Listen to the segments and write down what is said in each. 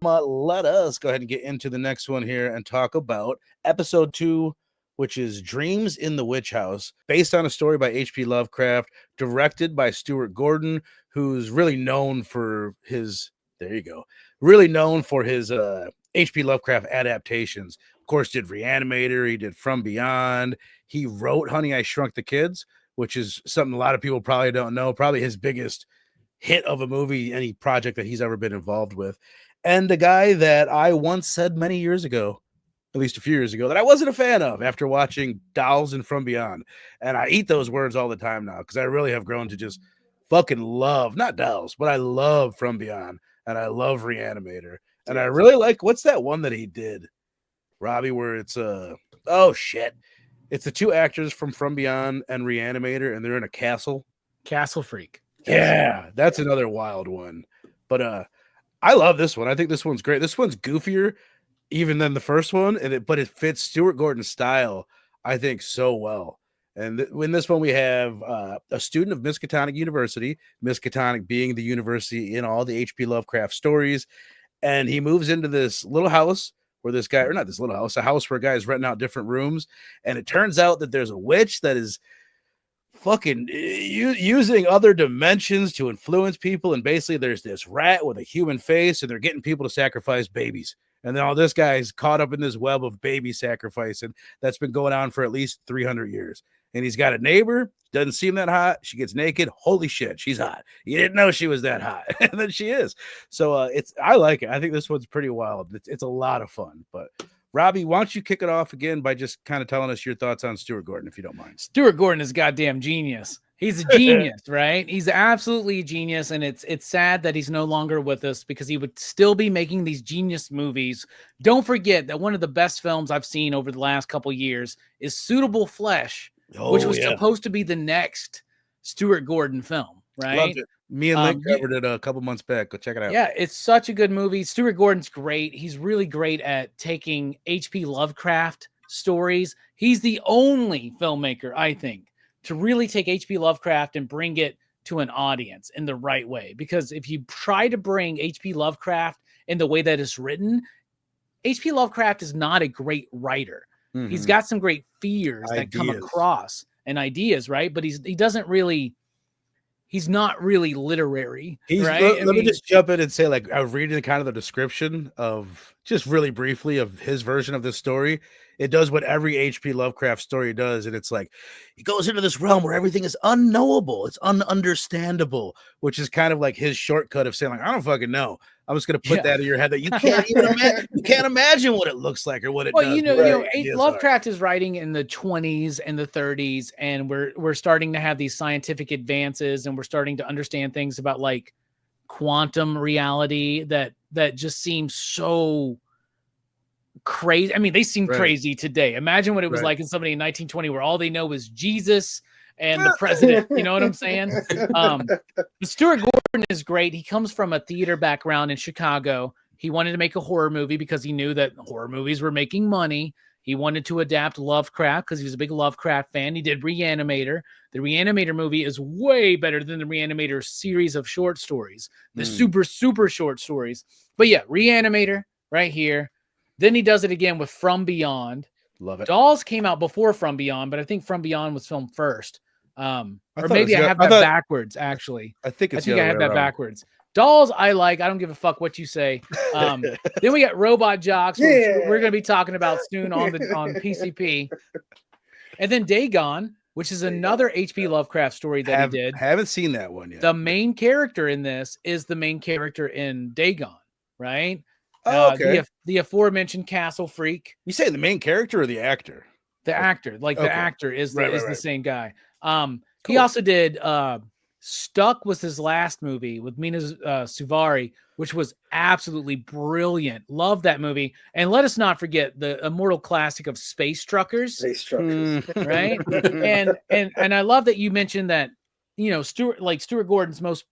Let us go ahead and get into the next one here and talk about episode 2, which is Dreams in the Witch House, based on a story by H.P. Lovecraft, directed by Stuart Gordon, who's really known for his, really known for his H.P. Lovecraft adaptations. Of course, did Re-animator, he did From Beyond, he wrote Honey, I Shrunk the Kids, which is something a lot of people probably don't know, probably his biggest hit of a movie, any project that he's ever been involved with. And the guy that I once said many years ago, at least a few years ago, that I wasn't a fan of after watching Dolls and From Beyond. And I eat those words all the time now because I really have grown to just fucking love, not Dolls, but I love From Beyond and I love Re-animator. And I really like, what's that one that he did, Robbie, where it's oh shit. It's the two actors from Beyond and Re-animator, and they're in a castle. Castle Freak. Yeah, that's another wild one. But I love this one. I think this one's great. This one's goofier even than the first one, but it fits Stuart Gordon's style, I think, so well. And in this one, we have a student of Miskatonic University, Miskatonic being the university in all the H.P. Lovecraft stories. And he moves into this little house where this guy, or not this little house, a house where a guy is renting out different rooms. And it turns out that there's a witch that is fucking using other dimensions to influence people. And basically there's this rat with a human face and they're getting people to sacrifice babies. And then all this guy's caught up in this web of baby sacrifice. And that's been going on for at least 300 years. And he's got a neighbor, doesn't seem that hot. She gets naked. Holy shit, she's hot. You didn't know she was that hot. And then she is. So I like it. I think this one's pretty wild. It's a lot of fun. But Robbie, why don't you kick it off again by just kind of telling us your thoughts on Stuart Gordon, if you don't mind. Stuart Gordon is a goddamn genius. He's a genius, right? He's absolutely a genius, and it's sad that he's no longer with us because he would still be making these genius movies. Don't forget that one of the best films I've seen over the last couple years is Suitable Flesh, which was supposed to be the next Stuart Gordon film, right? Loved it. Me and Link covered it a couple months back. Go check it out. Yeah, it's such a good movie. Stuart Gordon's great. He's really great at taking H.P. Lovecraft stories. He's the only filmmaker, I think, to really take H.P. Lovecraft and bring it to an audience in the right way. Because if you try to bring H.P. Lovecraft in the way that it's written, H.P. Lovecraft is not a great writer. Mm-hmm. He's got some great fears that come across and ideas, right? But he's not really literary, right? Let me just jump in and say, like, I was reading kind of the description of, just really briefly, of his version of this story. It does what every H.P. Lovecraft story does, and it's like, he goes into this realm where everything is unknowable, it's ununderstandable, which is kind of like his shortcut of saying, like, I don't fucking know. I'm just going to put that in your head that you can't even imagine. You can't imagine what it looks like or what it does. Lovecraft is writing in the 20s and the 30s, and we're starting to have these scientific advances, and we're starting to understand things about like quantum reality that just seems so crazy. I mean, they seem crazy today. Imagine what it was like in somebody in 1920 where all they know is Jesus and the president. You know what I'm saying? Stuart Gordon is great. He comes from a theater background in Chicago. He wanted to make a horror movie because he knew that horror movies were making money. He wanted to adapt Lovecraft because he was a big Lovecraft fan. He did Re-animator. The Re-animator movie is way better than the Re-animator series of short stories, the super, super short stories. But yeah, Re-animator right here. Then he does it again with From Beyond. Love it. Dolls came out before From Beyond, but I think From Beyond was filmed first. Or maybe I have that backwards, actually. I think I have that backwards. Dolls, I like. I don't give a fuck what you say. Then we got Robot Jocks, which we're going to be talking about soon on PCP. And then Dagon, which is another H.P. Lovecraft story that he did. Haven't seen that one yet. The main character in this is the main character in Dagon, right? The aforementioned Castle Freak. You say the main character or the actor? The actor. Like the actor is the same guy. He also did Stuck was his last movie with Mina Suvari, which was absolutely brilliant. Love that movie. And let us not forget the immortal classic of Space Truckers. Right? and I love that you mentioned that, you know, Stuart Gordon's most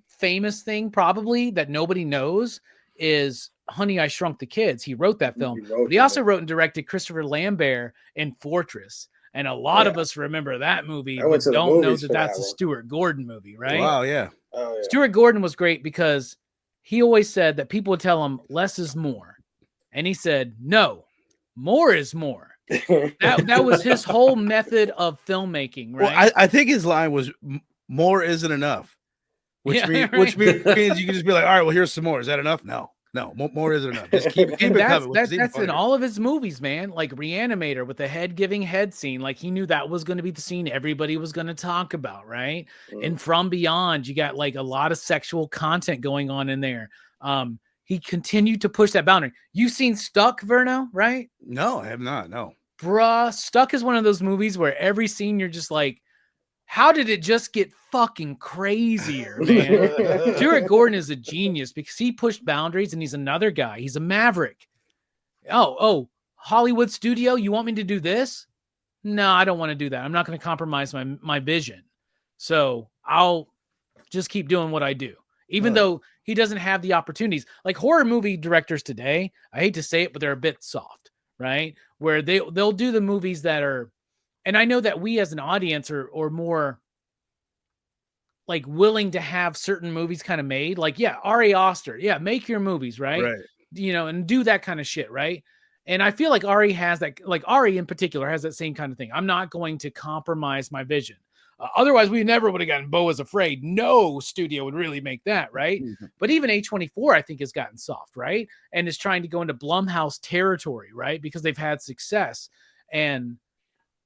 famous thing probably that nobody knows is Honey, I Shrunk the Kids. He wrote that film. But he also wrote and directed Christopher Lambert in Fortress. And a lot of us remember that movie, I went but to the don't know movies that for that's that a one. Stuart Gordon movie, right? Wow, yeah. Oh yeah. Stuart Gordon was great because he always said that people would tell him less is more. And he said, no, more is more. That was his whole method of filmmaking, Well, right? I think his line was more isn't enough, which Yeah, which right. means you can just be like, all right, well, here's some more. Is that enough? No, more isn't enough. Just keep And it coming, which is even that's in funnier. all of his movies, man. Like Re-animator with the head giving head scene. Like he knew that was going to be the scene everybody was going to talk about, right? And From Beyond, you got like a lot of sexual content going on in there. He continued to push that boundary. You've seen Stuck, Verno, right? No, I have not. No. Bruh, Stuck is one of those movies where every scene you're just like, how did it just get fucking crazier, man? Stuart Gordon is a genius because he pushed boundaries and he's another guy. He's a maverick. Oh, Hollywood studio, you want me to do this? No, I don't want to do that. I'm not going to compromise my vision. So I'll just keep doing what I do. Even though he doesn't have the opportunities. Like horror movie directors today, I hate to say it, but they're a bit soft, right? Where they'll do the movies that are, and I know that we as an audience are more like willing to have certain movies kind of made. Like, yeah, Ari Aster, yeah, make your movies, right? Right. You know, and do that kind of shit, right? And I feel like Ari has that, like Ari in particular has that same kind of thing. I'm not going to compromise my vision. Otherwise, we never would have gotten Beau is Afraid. No studio would really make that, right? Mm-hmm. But even A24, I think, has gotten soft, right? And is trying to go into Blumhouse territory, right? Because they've had success. And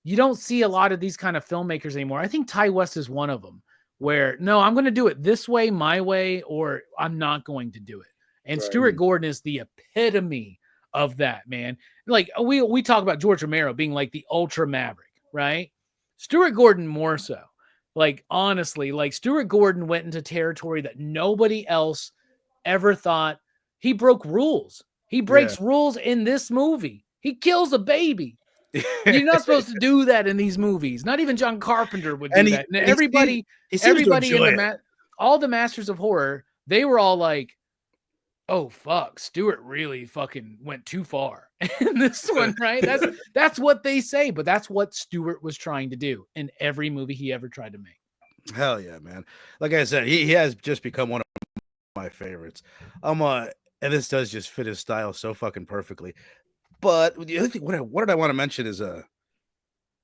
you don't see a lot of these kind of filmmakers anymore. I think Ty West is one of them where, no, I'm going to do it this way, my way, or I'm not going to do it. And Right. Stuart Gordon is the epitome of that, man. Like we talk about George Romero being like the ultra maverick, right? Stuart Gordon more so. Like honestly, like Stuart Gordon went into territory that nobody else ever thought. He broke rules. He breaks rules in this movie. He kills a baby. You're not supposed to do that in these movies. Not even John Carpenter would do that. And everybody in all the masters of horror, they were all like, oh fuck, Stuart really fucking went too far in this one, right? That's what they say, but that's what Stuart was trying to do in every movie he ever tried to make. Hell yeah, man. Like I said, he has just become one of my favorites. And this does just fit his style so fucking perfectly. But the other thing, what did I want to mention is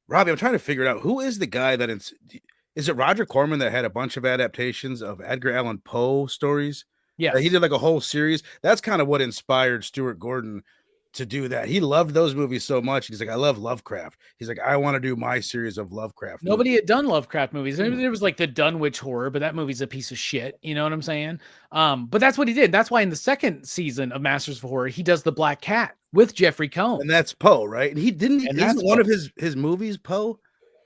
Robbie, I'm trying to figure out who is the guy that is it Roger Corman that had a bunch of adaptations of Edgar Allan Poe stories? Yeah, he did like a whole series. That's kind of what inspired Stuart Gordon to do that. He loved those movies so much. He's like, I love Lovecraft. He's like, I want to do my series of Lovecraft. Nobody had done Lovecraft movies. There was like the Dunwich Horror, but that movie's a piece of shit. You know what I'm saying? But that's what he did. That's why in the second season of Masters of Horror, he does the Black Cat with Jeffrey Combs. And that's Poe, right? And he didn't. And isn't one of his movies Poe?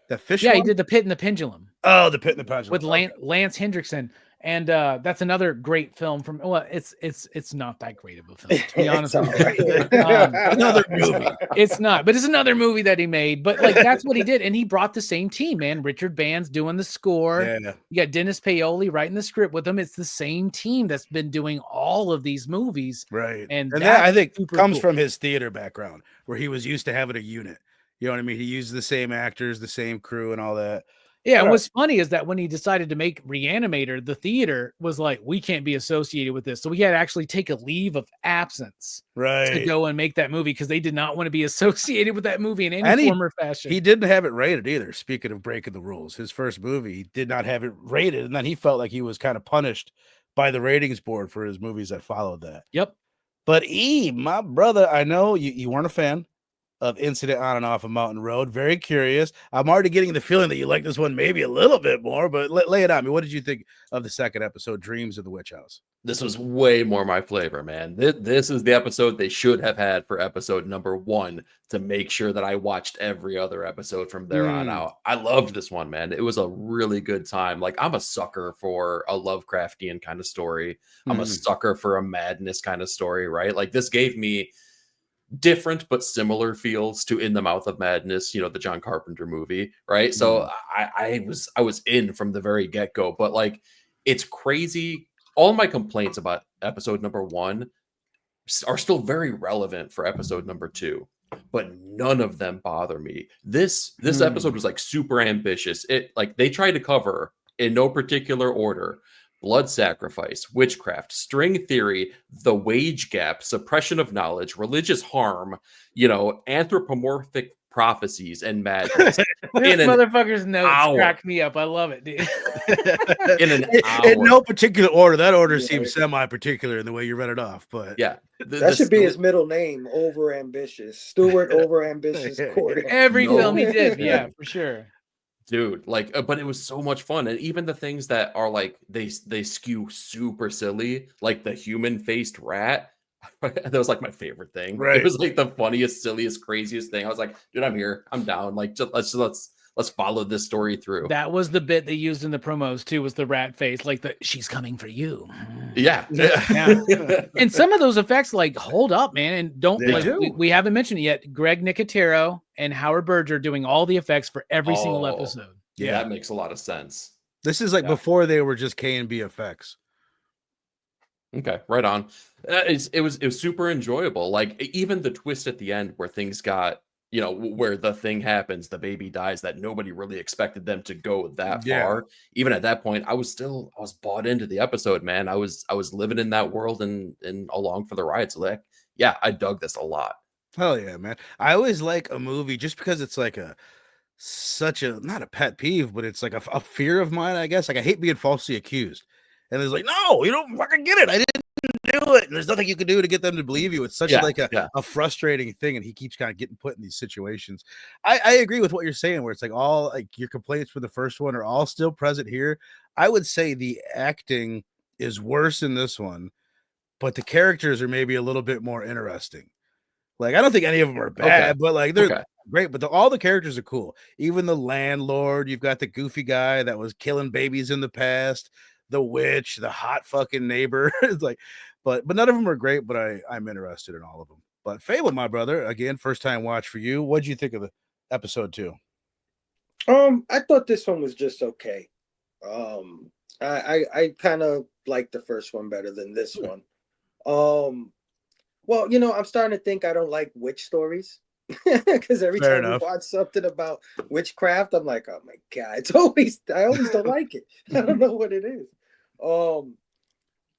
The fish. Yeah, one? he did The Pit and the Pendulum. Oh, The Pit and the Pendulum with Lance Hendrickson. And that's another great film from. Well, it's not that great of a film, to be honest. Another movie. It's not, but it's another movie that he made. But like that's what he did, and he brought the same team, man. Richard Band's doing the score. Yeah. You got Dennis Paoli writing the script with him. It's the same team that's been doing all of these movies, right? And that I think comes from his theater background, where he was used to having a unit. You know what I mean? He used the same actors, the same crew, and all that. Yeah, and what's funny is that when he decided to make Re-animator, the theater was like, we can't be associated with this. So we had to actually take a leave of absence to go and make that movie because they did not want to be associated with that movie in any form or fashion. He didn't have it rated either. Speaking of breaking the rules, his first movie, he did not have it rated. And then he felt like he was kind of punished by the ratings board for his movies that followed that. Yep. But my brother, I know you weren't a fan of Incident on and Off a Mountain Road. Very curious. I'm already getting the feeling that you like this one maybe a little bit more, but lay it on me. What did you think of the second episode, Dreams of the Witch House? This was way more my flavor, man. This is the episode they should have had for episode number 1 to make sure that I watched every other episode from there on out. I loved this one, man. It was a really good time. Like, I'm a sucker for a Lovecraftian kind of story. I'm a sucker for a madness kind of story, right? Like, this gave me different but similar feels to In the Mouth of Madness, the John Carpenter movie, right? So I was in from the very get-go, but like, it's crazy. All my complaints about episode number 1 are still very relevant for episode number 2. but none of them bother me. This episode was like super ambitious. It like they tried to cover in no particular order blood sacrifice, witchcraft, string theory, the wage gap, suppression of knowledge, religious harm, anthropomorphic prophecies, and madness. This In an motherfucker's notes hour. crack me up. I love it, dude. In an In hour. no particular order. That order Yeah. seems semi-particular in the way you read it off, but Yeah. That should be his middle name, Over Ambitious. Stuart Over Ambitious Gordon. Every No. film he did, yeah, for sure. Dude, like, but it was so much fun, and even the things that are like they skew super silly, like the human-faced rat. That was like my favorite thing. Right. It was like the funniest, silliest, craziest thing. I was like, dude, I'm here, I'm down. Like, just, let's follow this story through. That was the bit they used in the promos too. Was the rat face, like the "she's coming for you." Yeah. Yeah. And some of those effects like hold up, man. And don't They like do. we haven't mentioned it yet. Greg Nicotero and Howard Berger doing all the effects for every single Oh. episode. Yeah, that makes a lot of sense. This is like before they were just K&B effects. Okay, right on. It was super enjoyable. Like even the twist at the end where things got, where the thing happens, the baby dies, that nobody really expected them to go that far. Even at that point, I was bought into the episode, man. I was living in that world and along for the ride. So like, yeah, I dug this a lot. Hell yeah, man. I always like a movie just because it's like such a not a pet peeve, but it's like a fear of mine, I guess. Like I hate being falsely accused. And it's like, no, you don't fucking get it. I didn't do it. And there's nothing you can do to get them to believe you. It's such a frustrating thing. And he keeps kind of getting put in these situations. I agree with what you're saying, where it's like all like your complaints for the first one are all still present here. I would say the acting is worse in this one, but the characters are maybe a little bit more interesting. Like, I don't think any of them are bad, but like they're great. But all the characters are cool. Even the landlord, you've got the goofy guy that was killing babies in the past, the witch, the hot fucking neighbor. It's like, but none of them are great. But I'm interested in all of them. But Fable, my brother, again, first time watch for you. What'd you think of the episode 2? I thought this one was just okay. I kind of like the first one better than this one. Well, I'm starting to think I don't like witch stories because every Fair time enough. we watch something about witchcraft, I'm like, oh my God, I always don't like it. I don't know what it is.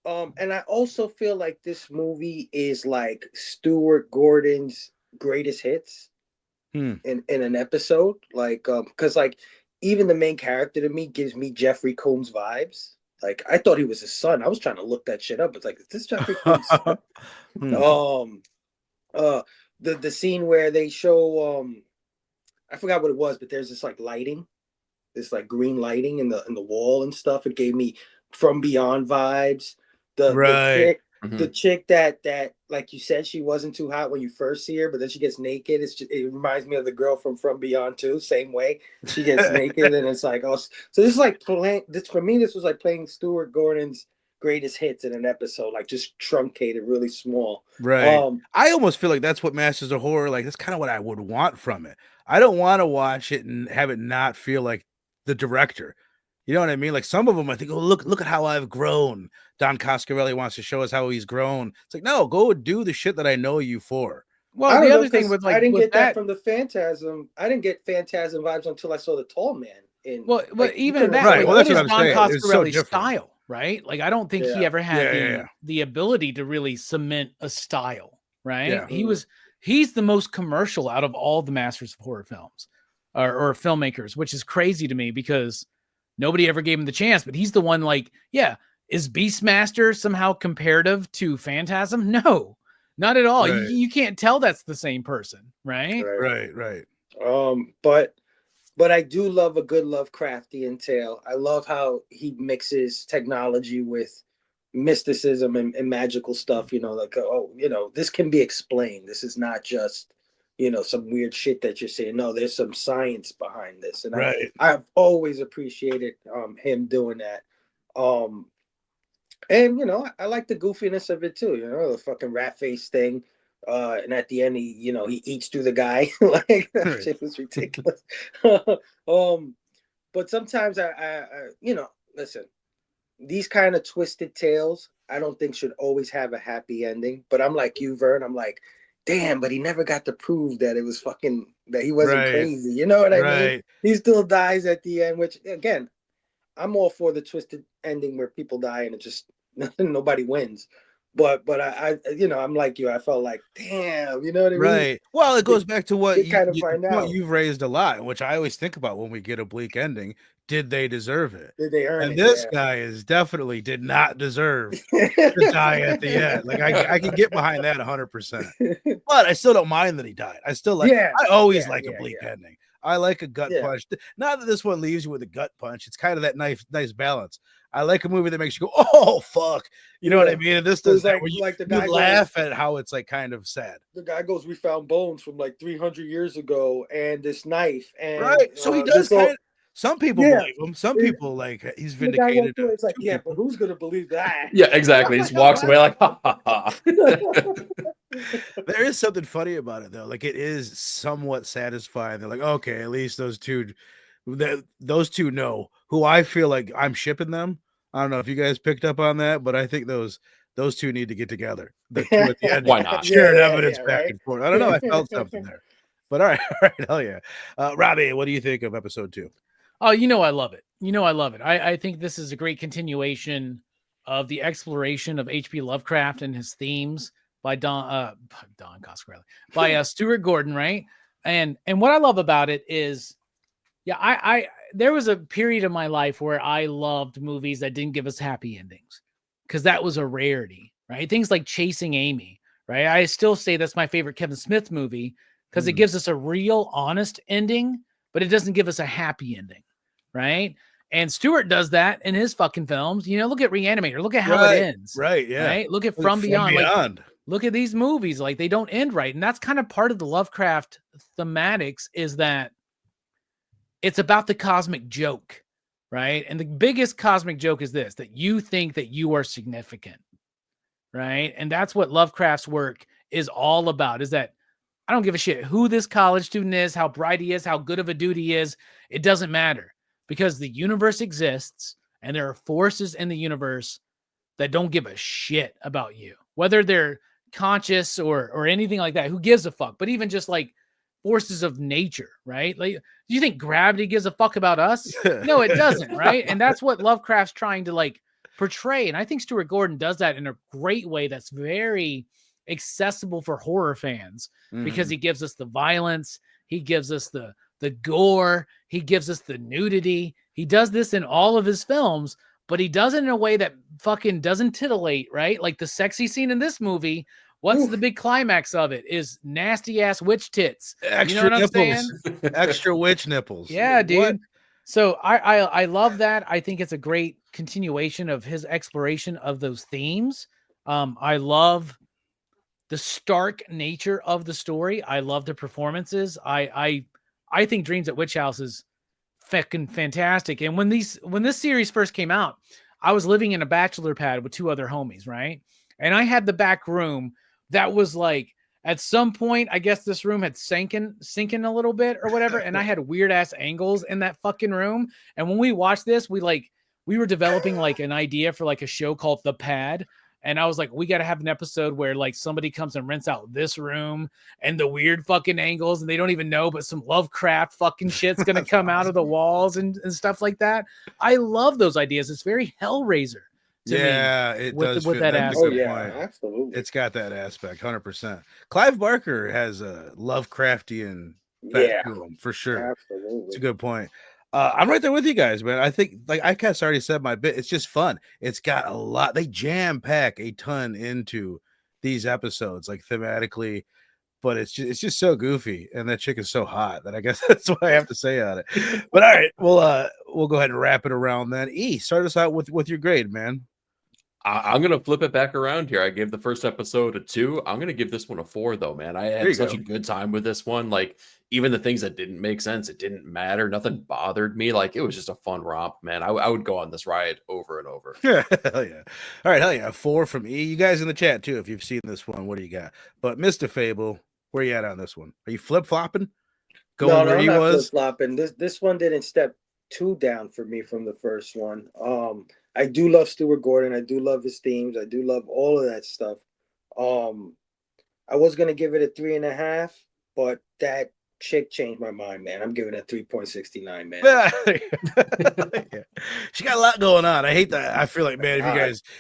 And I also feel like this movie is like Stuart Gordon's greatest hits in an episode. Like, because like even the main character to me gives me Jeffrey Combs vibes. Like I thought he was his son. I was trying to look that shit up. It's like, is this Jeffrey Combs' son? The scene where they show I forgot what it was, but there's this like lighting, this like green lighting in the wall and stuff. It gave me From Beyond vibes. The chick that like you said, she wasn't too hot when you first see her, but then she gets naked. It reminds me of the girl from Beyond too. Same way, she gets naked, and it's like, oh, so this is like for me. This was like playing Stuart Gordon's greatest hits in an episode, like just truncated, really small. Right. I almost feel like that's what Masters of Horror, like that's kind of what I would want from it. I don't want to watch it and have it not feel like the director. You know what I mean? Like some of them, I think, oh, look at how I've grown. Don Coscarelli wants to show us how he's grown. It's like, no, go do the shit that I know you for. Well, the other thing with like I didn't get that that from the Phantasm. I didn't get Phantasm vibes until I saw the Tall Man. Well, like, even that, right. like, Well, what that's is what I'm Don saying. It's so Coscarelli's different. style, right? Like, I don't think he ever had the ability to really cement a style, right? Yeah. He's the most commercial out of all the Masters of Horror films or filmmakers, which is crazy to me because nobody ever gave him the chance. But he's the one. Like, is Beastmaster somehow comparative to Phantasm? No, not at all. Right. You can't tell that's the same person, right? Right. But I do love a good Lovecraftian tale. I love how he mixes technology with mysticism and magical stuff. Like, this can be explained. This is not just, some weird shit that you're saying. No, there's some science behind this. And I've always appreciated him doing that. And I like the goofiness of it too. The fucking rat face thing. And at the end, he eats through the guy. Like that shit was ridiculous. But sometimes I listen, these kind of twisted tales, I don't think should always have a happy ending. But I'm like you, Vern. I'm like, damn, but he never got to prove that it was fucking that he wasn't Right. crazy. You know what I mean? Right. He still dies at the end, which again, I'm all for the twisted ending where people die and it just nobody wins. But I you know, I'm like you. I felt like, damn, you know what I mean? Right. Well, it goes back to what They kind of the find point out. you've raised a lot, which I always think about when we get a bleak ending. Did they deserve it? Did they earn And it? this Yeah. guy is definitely did not deserve to die at the end. Like I can get behind that 100%. But I still don't mind that he died. I still like. Yeah, I always yeah, like a yeah, bleak yeah. ending. I like a gut Yeah. punch. Not that this one leaves you with a gut punch. It's kind of that nice balance. I like a movie that makes you go, "Oh fuck," you know what I Yeah. mean? And this So does it's that where you, like the you guy goes, laugh at how it's like kind of sad. the guy goes, we found bones from like 300 years ago and this knife and Right. So he does this kind whole, of. Some people yeah. believe him. Some And people like he's the guy vindicated walked away. It's like, two yeah, but people. who's gonna believe that? Yeah, exactly. He just walks away like, ha ha ha. There is something funny about it though. Like it is somewhat satisfying. They're like, okay, at least those two know who I feel like I'm shipping them. I don't know if you guys picked up on that, but I think those two need to get together. The two at the end, Why not? sharing evidence back right? and forth. I don't know. I felt something there. But all right, all right, hell yeah. Robbie, what do you think of episode 2? Oh, you know I love it. You know I love it. I think this is a great continuation of the exploration of H.P. Lovecraft and his themes by Don Coscarelli, by Stuart Gordon, right? And what I love about it is, yeah, I there was a period of my life where I loved movies that didn't give us happy endings because that was a rarity, right? Things like Chasing Amy, right? I still say that's my favorite Kevin Smith movie because it gives us a real, honest ending, but it doesn't give us a happy ending, right? And Stewart does that in his fucking films. You know, look at Re-animator. Look at how it ends. Right, yeah. Right? Look at Look From at Beyond. Like, look at these movies. Like, they don't end right. And that's kind of part of the Lovecraft thematics is that it's about the cosmic joke, right? And the biggest cosmic joke is this, that you think that you are significant, right? And that's what Lovecraft's work is all about, is that I don't give a shit who this college student is, how bright he is, how good of a dude he is. It doesn't matter because the universe exists and there are forces in the universe that don't give a shit about you, whether they're conscious or anything like that. Who gives a fuck? But even just like forces of nature, right? Like, do you think gravity gives a fuck about us? No, it doesn't, right? And that's what Lovecraft's trying to like portray. And I think Stuart Gordon does that in a great way that's very accessible for horror fans because he gives us the violence, he gives us the gore, he gives us the nudity. He does this in all of his films, but he does it in a way that fucking doesn't titillate, right? Like the sexy scene in this movie, what's the big climax of it is nasty ass witch tits. Extra you know what I'm nipples. saying? Extra witch nipples. Yeah, Like, dude. what? So I love that. I think it's a great continuation of his exploration of those themes. I love the stark nature of the story. I love the performances. I think Dreams at Witch House is fucking fantastic. And when this series first came out, I was living in a bachelor pad with two other homies, right? And I had the back room that was like, at some point, I guess this room had sinking a little bit or whatever. And I had weird ass angles in that fucking room. And when we watched this, we were developing like an idea for like a show called The Pad. And I was like, we got to have an episode where like somebody comes and rents out this room and the weird fucking angles and they don't even know, but some Lovecraft fucking shit's going to come out of the walls and stuff like that. I love those ideas. It's very Hellraiser to me. It with does with fit. that That's a aspect. good yeah, point. absolutely. It's got that aspect, 100%. Clive Barker has a Lovecraftian Yeah, to him for sure. absolutely. It's a good point. I'm right there with you guys, man. I think, like I kind of already said my bit. It's just fun. It's got a lot. They jam pack a ton into these episodes, like thematically. But it's just so goofy, and that chick is so hot that I guess that's what I have to say on it. But all right, we'll go ahead and wrap it around then. Start us out with your grade, man. I'm gonna flip it back around here. I gave the first episode a 2. I'm gonna give this one a 4, though, man. I had such a good time with this one. Like, even the things that didn't make sense, it didn't matter. Nothing bothered me. Like, it was just a fun romp, man. I would go on this ride over and over. Yeah, hell yeah. All right, hell yeah. 4 from E. You guys in the chat too, if you've seen this one, what do you got? But Mr. Fable, where you at on this one? Are you flip flopping? No, I'm not flip flopping. This one didn't step too down for me from the first one. I do love Stuart Gordon. I do love his themes. I do love all of that stuff. I was gonna give it a 3.5, but that chick changed my mind, man. I'm giving it a 3.69, man. Yeah. She got a lot going on. I hate that. I feel like, man,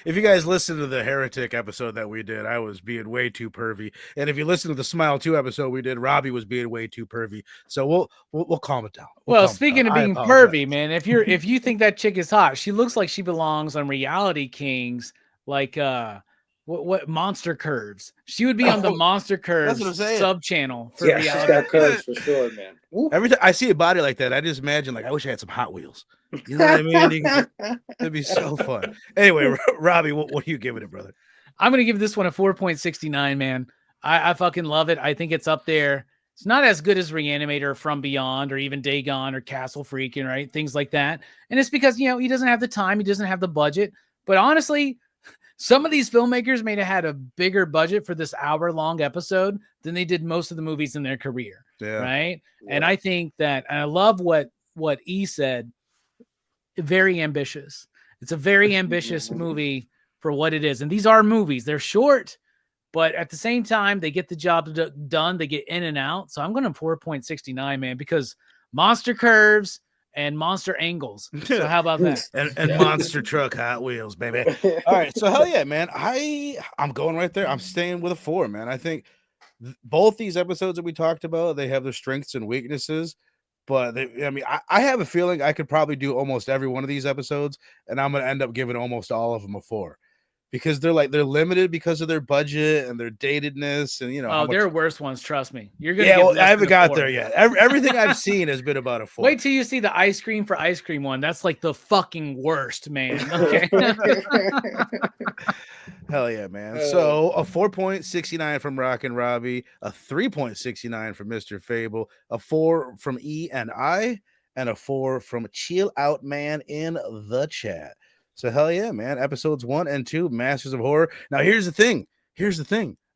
if you guys listen to the Heretic episode that we did, I was being way too pervy. And if you listen to the Smile 2 episode we did, Robbie was being way too pervy. So we'll calm it down. Well, speaking of being pervy, man, if you think that chick is hot, she looks like she belongs on Reality Kings, like what Monster Curves. She would be on the Monster Curves sub channel for Reality. She's got curves for sure, man. Woo. Every time I see a body like that, I just imagine, like, I wish I had some Hot Wheels. You know what I mean? It'd be so fun. Anyway, Robbie, what are you giving it, brother? I'm gonna give this one a 4.69, man. I fucking love it. I think it's up there. It's not as good as Re-animator or From Beyond or even Dagon or Castle Freaking, right? Things like that. And it's because, you know, he doesn't have the time, he doesn't have the budget. But honestly, some of these filmmakers may have had a bigger budget for this hour-long episode than they did most of the movies in their career. Yeah. Right. Yeah. And I think that, and I love what E said, very ambitious. It's a very ambitious movie for what it is. And these are movies. They're short, but at the same time, they get the job done. They get in and out. So I'm going to 4.69, man, because Monster Curves and Monster Angles. So how about that? and Monster Truck Hot Wheels, baby. All right. So hell yeah, man. I'm going right there. I'm staying with a 4, man. I think both these episodes that we talked about, they have their strengths and weaknesses. But I have a feeling I could probably do almost every one of these episodes, and I'm going to end up giving almost all of them a 4. Because they're limited because of their budget and their datedness, and you know. Oh, there are worse ones. Trust me. You're gonna. Yeah, well, I haven't got there yet. Everything I've seen has been about a 4. Wait till you see the ice cream for ice cream one. That's like the fucking worst, man. Okay. Hell yeah, man. So a 4.69 from Rock and Robbie, a 3.69 from Mr. Fable, a 4 from E and I, and a 4 from Chill Out Man in the chat. So hell yeah, man. Episodes 1 and 2, Masters of Horror. Now here's the thing.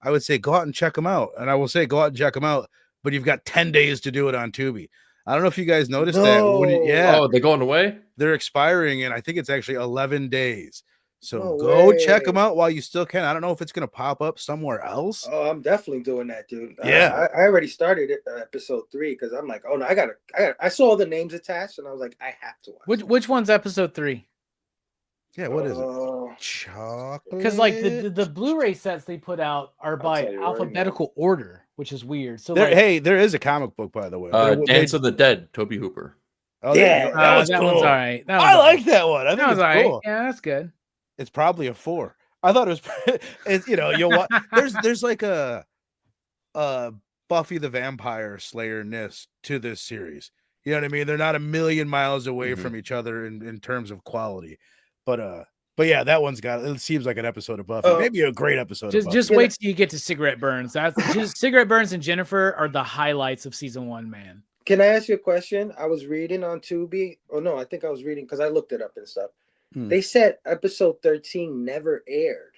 I would say go out and check them out. And I will say go out and check them out, but you've got 10 days to do it on Tubi. I don't know if you guys noticed that. Oh, they're going away? They're expiring, and I think it's actually 11 days. So go check them out while you still can. I don't know if it's going to pop up somewhere else. Oh, I'm definitely doing that, dude. Yeah. I already started episode 3 because I'm like, oh no, I saw the names attached, and I was like, I have to watch. Which one's episode 3? Yeah, what is it? Chocolate. Because like the Blu-ray sets they put out are by alphabetical order, which is weird. So there is a comic book, by the way. Dance of the Dead, Toby Hooper. Oh yeah, that one's all right. I like that one. I think that was it's all right. cool. Yeah, that's good. It's probably a 4. I thought it was. It's, you know, there's like a Buffy the Vampire Slayer-ness to this series. You know what I mean? They're not a million miles away from each other in terms of quality. But yeah, that one's it seems like an episode of Buffy. Maybe a great episode of Buffy. Just wait till you get to Cigarette Burns. That's just Cigarette Burns and Jennifer are the highlights of season 1, man. Can I ask you a question? I was reading on Tubi. Oh no, I think I was reading because I looked it up and stuff. They said episode 13 never aired.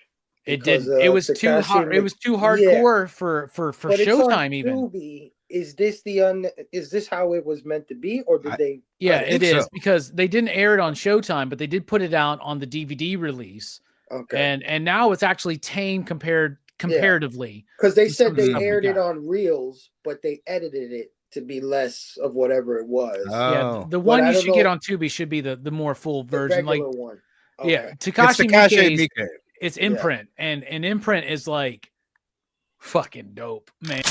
It did. It was too hard. It was too hardcore for Showtime. Even Tubi. Is this how it was meant to be, or did they? Yeah, it is because they didn't air it on Showtime, but they did put it out on the DVD release. Okay, and now it's actually tame comparatively because they said they aired it on Reels, but they edited it to be less of whatever it was. Yeah, the one you should get on Tubi should be the more full version, like one. Okay. Yeah, Takashi Miike. It's Imprint, and Imprint is like fucking dope, man.